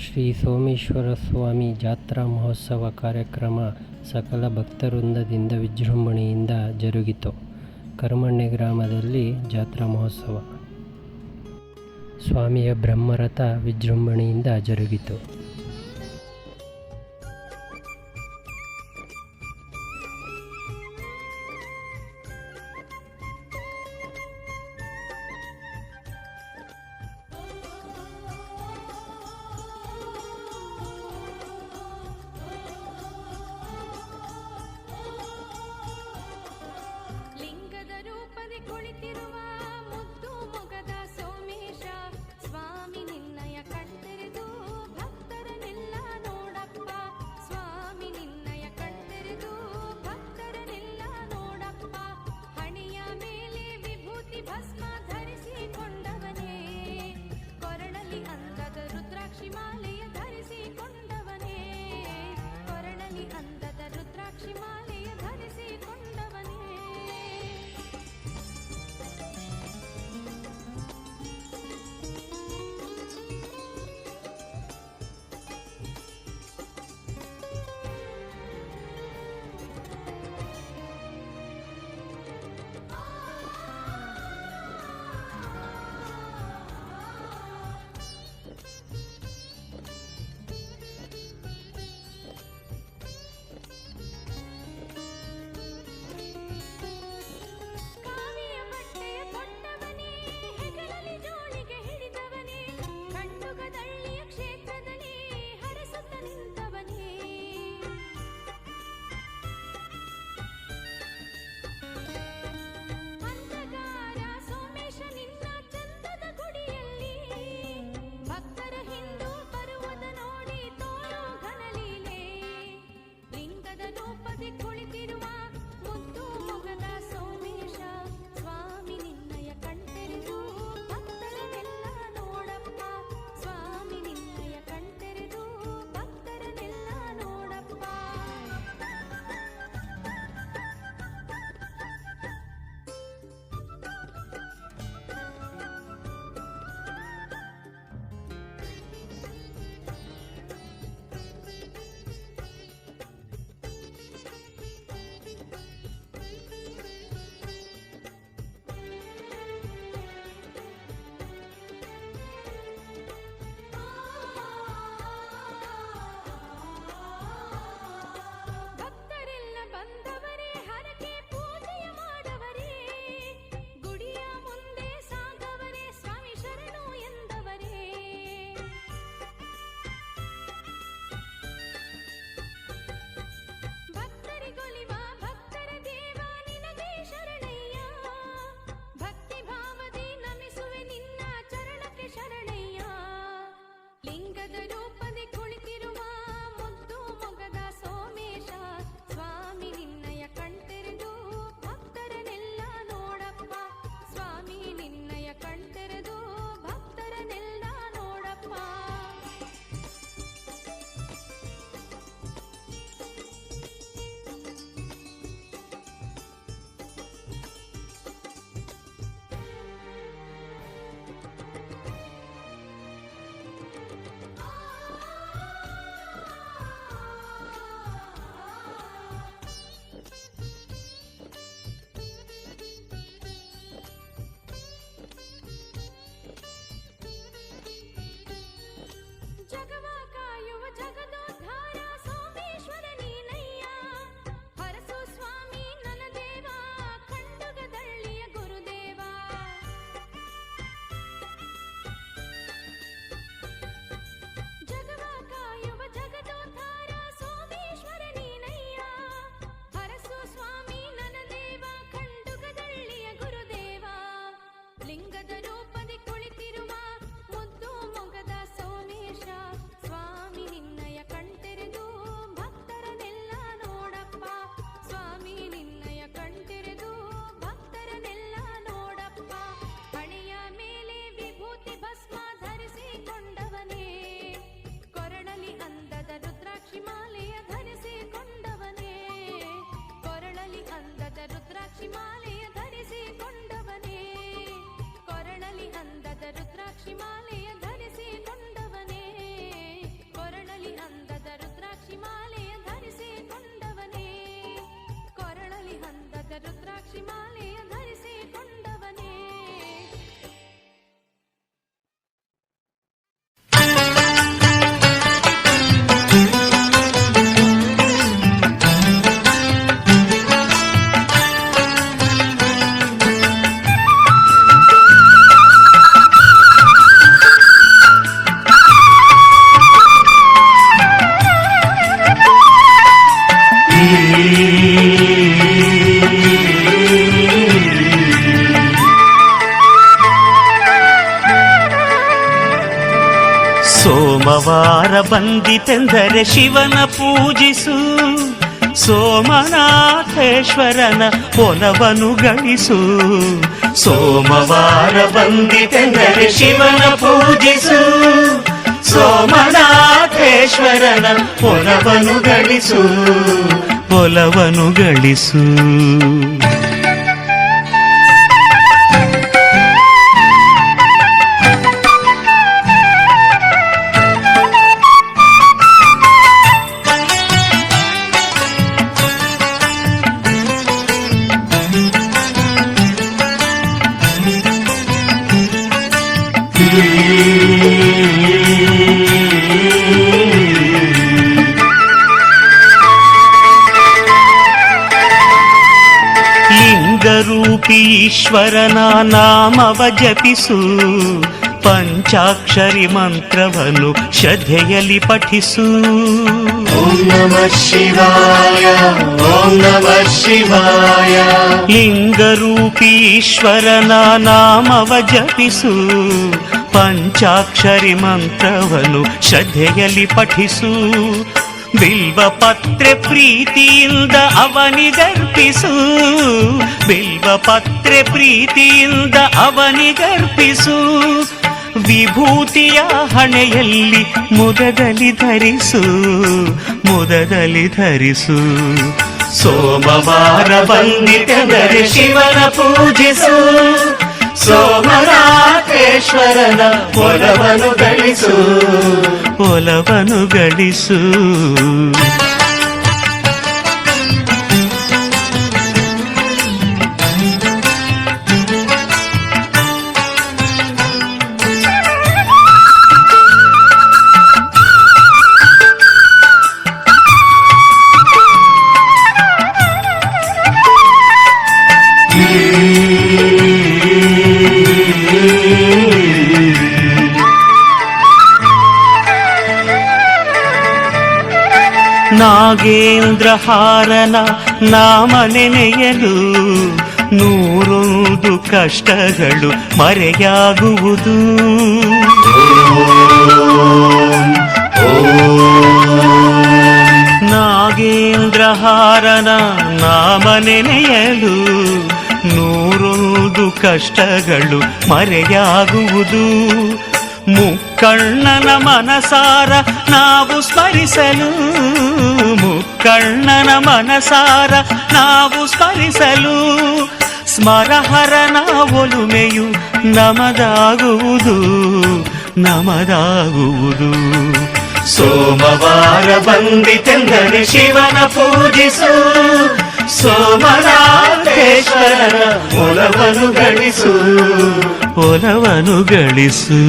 ಶ್ರೀ ಸೋಮೇಶ್ವರ ಸ್ವಾಮಿ ಜಾತ್ರಾ ಮಹೋತ್ಸವ ಕಾರ್ಯಕ್ರಮ ಸಕಲ ಭಕ್ತವೃಂದದಿಂದ ವಿಜೃಂಭಣೆಯಿಂದ ಜರುಗಿತು. ಕರಮಣ್ಣೆ ಗ್ರಾಮದಲ್ಲಿ ಜಾತ್ರಾ ಮಹೋತ್ಸವ ಸ್ವಾಮಿಯ ಬ್ರಹ್ಮರಥ ವಿಜೃಂಭಣೆಯಿಂದ ಜರುಗಿತು. ಕುಳಿತಿರುವ ಮುದ್ದು ಮೊಗದ ಸೋಮೇಶ ಸ್ವಾಮಿ ನಿನ್ನಯ ಕಣ್ತೆರೆದು ಭಕ್ತರ ಸೋಮವಾರ ಬಂದಿತೆಂದರೆ ಶಿವನ ಪೂಜಿಸು, ಸೋಮನಾಥೇಶ್ವರನ ಒಲವನ್ನು ಗಳಿಸು. ಸೋಮವಾರ ಬಂದಿತೆಂದರೆ ಶಿವನ ಪೂಜಿಸು, ಸೋಮನಾಥೇಶ್ವರನ ಒಲವನ್ನು ಗಳಿಸು, ಒಲವನ್ನು ಗಳಿಸು. ಲಿಂಗರೂಪಿ ಈಶ್ವರನ ನಾಮವ ಜಪಿಸು, ಪಂಚಾಕ್ಷರಿ ಮಂತ್ರವನ್ನು ಶ್ರದ್ಧೆಯಲ್ಲಿ ಪಠಿಸು. ಓಂ ನಮಃ ಶಿವಾಯ, ಓಂ ನಮಃ ಶಿವಾಯ. ಲಿಂಗರೂಪಿ ಈಶ್ವರನ ನಾಮವ ಜಪಿಸು, ಪಂಚಾಕ್ಷರಿ ಮಂತ್ರವನ್ನು ಶ್ರದ್ಧೆಯಲ್ಲಿ ಪಠಿಸು. ಬಿಲ್ವ ಪತ್ರೆ ಪ್ರೀತಿಯಿಂದ ಅವನಿಗರ್ಪಿಸು, ಬಿಲ್ವ ಪತ್ರೆ ಪ್ರೀತಿಯಿಂದ ಅವನಿಗರ್ಪಿಸು. ವಿಭೂತಿಯ ಹಣೆಯಲ್ಲಿ ಮುದದಲ್ಲಿ ಧರಿಸು, ಮುದದಲ್ಲಿ ಧರಿಸು. ಸೋಮವಾರ ಬಂದಿತೆಂದರೆ ಶಿವನ ಪೂಜಿಸು, ಸೋಮನಾಥೇಶ್ವರನ ಒಲವನ್ನು ಗಳಿಸು, ಒಲವನ್ನು ಗಳಿಸು. ನಾಗೇಂದ್ರಹಾರನ ನಾಮ ನೆನೆಯಲು ನೂರೊಂದು ಕಷ್ಟಗಳು ಮರೆಯಾಗುವುದು. ನಾಗೇಂದ್ರಹಾರನ ನಾಮ ನೆನೆಯಲು ನೂರೊಂದು ಕಷ್ಟಗಳು ಮರೆಯಾಗುವುದು. ಮುಕ್ಕಣ್ಣನ ಮನಸಾರ ನಾವು ಸ್ಮರಿಸಲು, ಮುಕ್ಕಣ್ಣನ ಮನಸಾರ ನಾವು ಸ್ಮರಿಸಲು. ಸ್ಮರಹರನ ಒಲುಮೆಯು ನಮದಾಗುವುದು, ನಮದಾಗುವುದು. ಸೋಮವಾರ ಬಂದಿತೆಂದರೆ ಶಿವನ ಪೂಜಿಸು, ಸೋಮನಾಥೇಶ್ವರನ ಒಲವನ್ನು ಗಳಿಸು, ಒಲವನ್ನು ಗಳಿಸು.